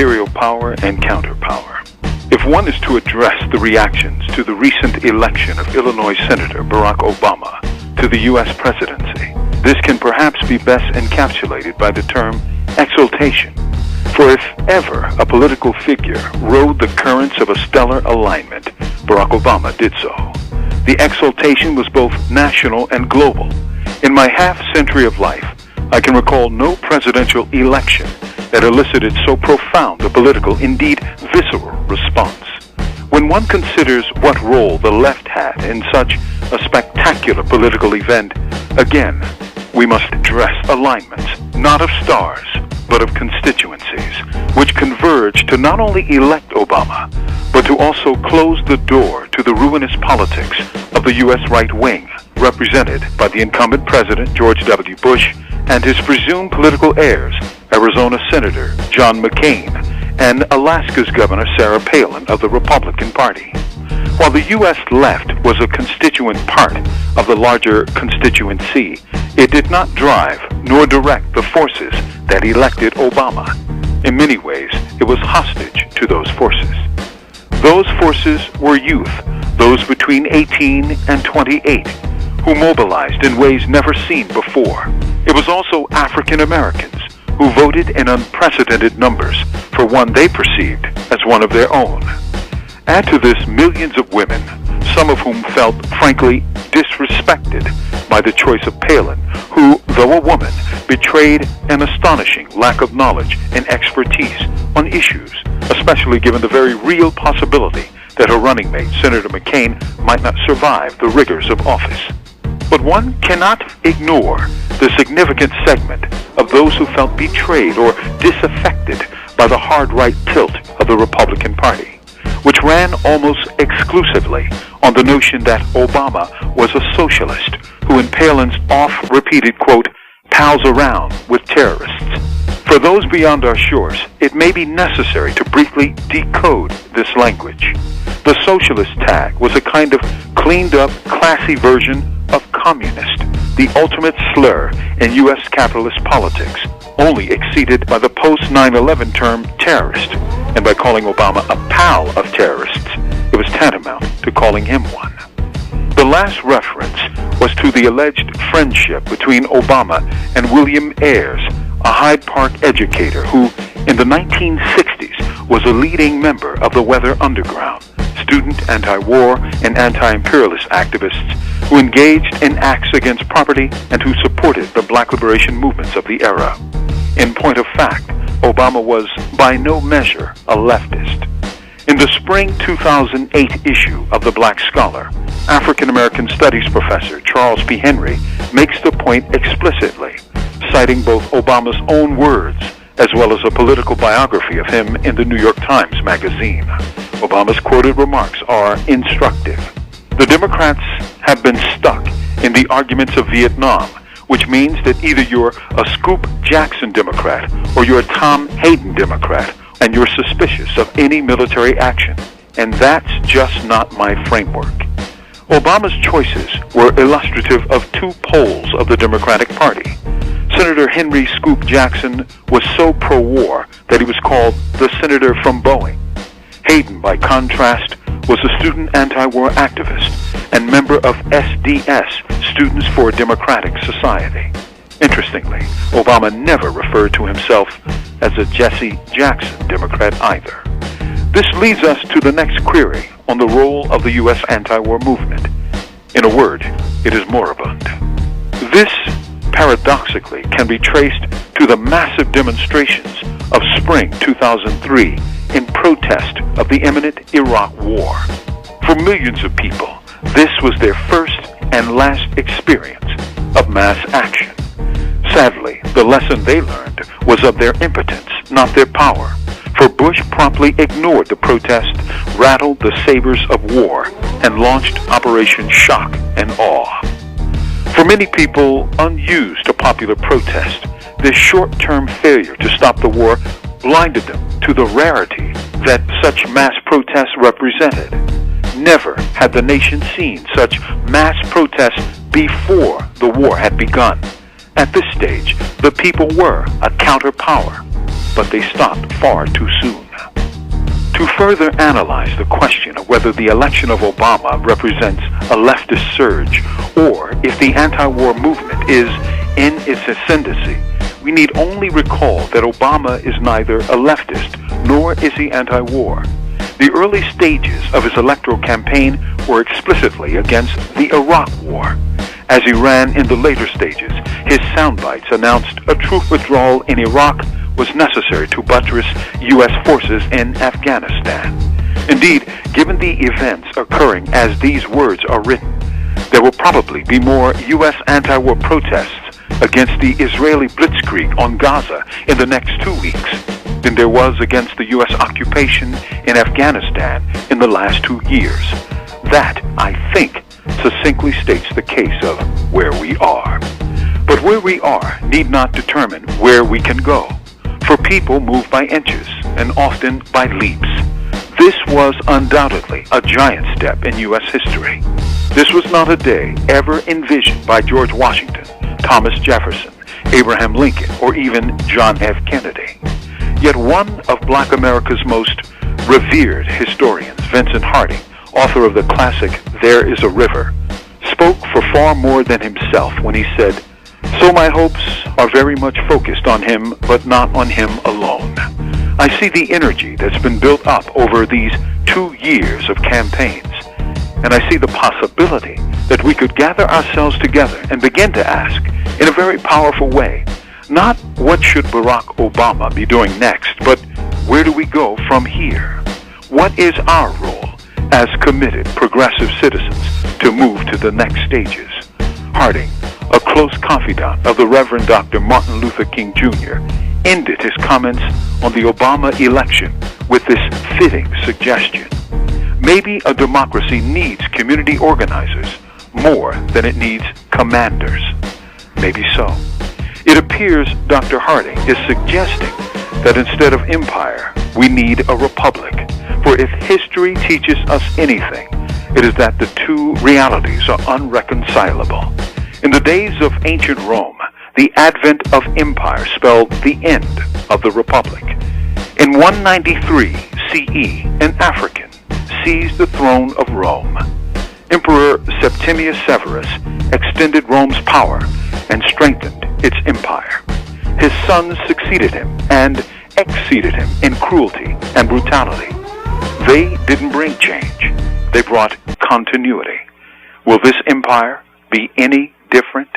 imperial power and counterpower. If one is to address the reactions to the recent election of Illinois Senator Barack Obama to the U.S. presidency, this can perhaps be best encapsulated by the term exaltation. For if ever a political figure rode the currents of a stellar alignment, Barack Obama did so. The exaltation was both national and global. In my half-century of life, I can recall no presidential election that elicited so profound a political, indeed visceral, response. When one considers what role the left had in such a spectacular political event, again, we must address alignments, not of stars, but of constituencies, which converge to not only elect Obama, but to also close the door to the ruinous politics of the U.S. right wing, represented by the incumbent President George W. Bush and his presumed political heirs, Arizona Senator John McCain and Alaska's Governor Sarah Palin of the Republican Party. While the U.S. left was a constituent part of the larger constituency, it did not drive nor direct the forces that elected Obama. In many ways, it was hostage to those forces. Those forces were youth, those between 18 and 28, who mobilized in ways never seen before. It was also African Americans who voted in unprecedented numbers for one they perceived as one of their own. Add to this millions of women, some of whom felt frankly disrespected by the choice of Palin, who, though a woman, betrayed an astonishing lack of knowledge and expertise on issues, especially given the very real possibility that her running mate, Senator McCain, might not survive the rigors of office. But one cannot ignore the significant segment of those who felt betrayed or disaffected by the hard right tilt of the Republican Party, which ran almost exclusively on the notion that Obama was a socialist who, in Palin's oft-repeated quote, pals around with terrorists. For those beyond our shores, it may be necessary to briefly decode this language. The socialist tag was a kind of cleaned-up, classy version of communist, the ultimate slur in U.S. capitalist politics, only exceeded by the post-9/11 term terrorist. And by calling Obama a pal of terrorists, it was tantamount to calling him one. The last reference was to the alleged friendship between Obama and William Ayres, a Hyde Park educator who, in the 1960s, was a leading member of the Weather Underground, student anti-war and anti-imperialist activists who engaged in acts against property and who supported the black liberation movements of the era. In point of fact, Obama was by no measure a leftist. In the spring 2008 issue of The Black Scholar, African-American Studies professor Charles P. Henry makes the point explicitly, citing both Obama's own words as well as a political biography of him in the New York Times Magazine. Obama's quoted remarks are instructive. The Democrats have been stuck in the arguments of Vietnam, which means that either you're a Scoop Jackson Democrat or you're a Tom Hayden Democrat, and you're suspicious of any military action. And that's just not my framework. Obama's choices were illustrative of two poles of the Democratic Party. Senator Henry Scoop Jackson was so pro-war that he was called the Senator from Boeing. Hayden, by contrast, was a student anti-war activist and member of SDS, Students for a Democratic Society. Interestingly, Obama never referred to himself as a Jesse Jackson Democrat either. This leads us to the next query on the role of the U.S. anti-war movement. In a word, it is moribund. This, paradoxically, can be traced to the massive demonstrations of spring 2003 in protest of the imminent Iraq War. For millions of people, this was their first and last experience of mass action. Sadly, the lesson they learned was of their impotence, not their power. For Bush promptly ignored the protest, rattled the sabers of war, and launched Operation Shock and Awe. For many people unused to popular protest, this short-term failure to stop the war blinded them to the rarity that such mass protests represented. Never had the nation seen such mass protests before the war had begun. At this stage, the people were a counterpower. but they stopped far too soon. To further analyze the question of whether the election of Obama represents a leftist surge or if the anti-war movement is in its ascendancy, we need only recall that Obama is neither a leftist nor is he anti-war. The early stages of his electoral campaign were explicitly against the Iraq War. As he ran in the later stages, his soundbites announced a troop withdrawal in Iraq was necessary to buttress U.S. forces in Afghanistan. Indeed, given the events occurring as these words are written, there will probably be more U.S. anti-war protests against the Israeli blitzkrieg on Gaza in the next 2 weeks than there was against the U.S. occupation in Afghanistan in the last 2 years. That, I think, succinctly states the case of where we are. But where we are need not determine where we can go, for people move by inches and often by leaps. This was undoubtedly a giant step in U.S. history. This was not a day ever envisioned by George Washington, Thomas Jefferson, Abraham Lincoln, or even John F. Kennedy. Yet one of Black America's most revered historians, Vincent Harding, author of the classic There Is a River, spoke for far more than himself when he said, "So my hopes are very much focused on him, but not on him alone. I see the energy that's been built up over these 2 years of campaigns, and I see the possibility that we could gather ourselves together and begin to ask, in a very powerful way, not what should Barack Obama be doing next, but where do we go from here? What is our role as committed progressive citizens to move to the next stages?" Harding, a close confidant of the Reverend Dr. Martin Luther King Jr., ended his comments on the Obama election with this fitting suggestion. Maybe a democracy needs community organizers more than it needs commanders. Maybe so. It appears Dr. Harding is suggesting that instead of empire, we need a republic. For if history teaches us anything, it is that the two realities are unreconcilable. In the days of ancient Rome, the advent of empire spelled the end of the republic. In 193 CE, an African seized the throne of Rome. Emperor Septimius Severus extended Rome's power and strengthened its empire. His sons succeeded him and exceeded him in cruelty and brutality. They didn't bring change. They brought continuity. Will this empire be any different?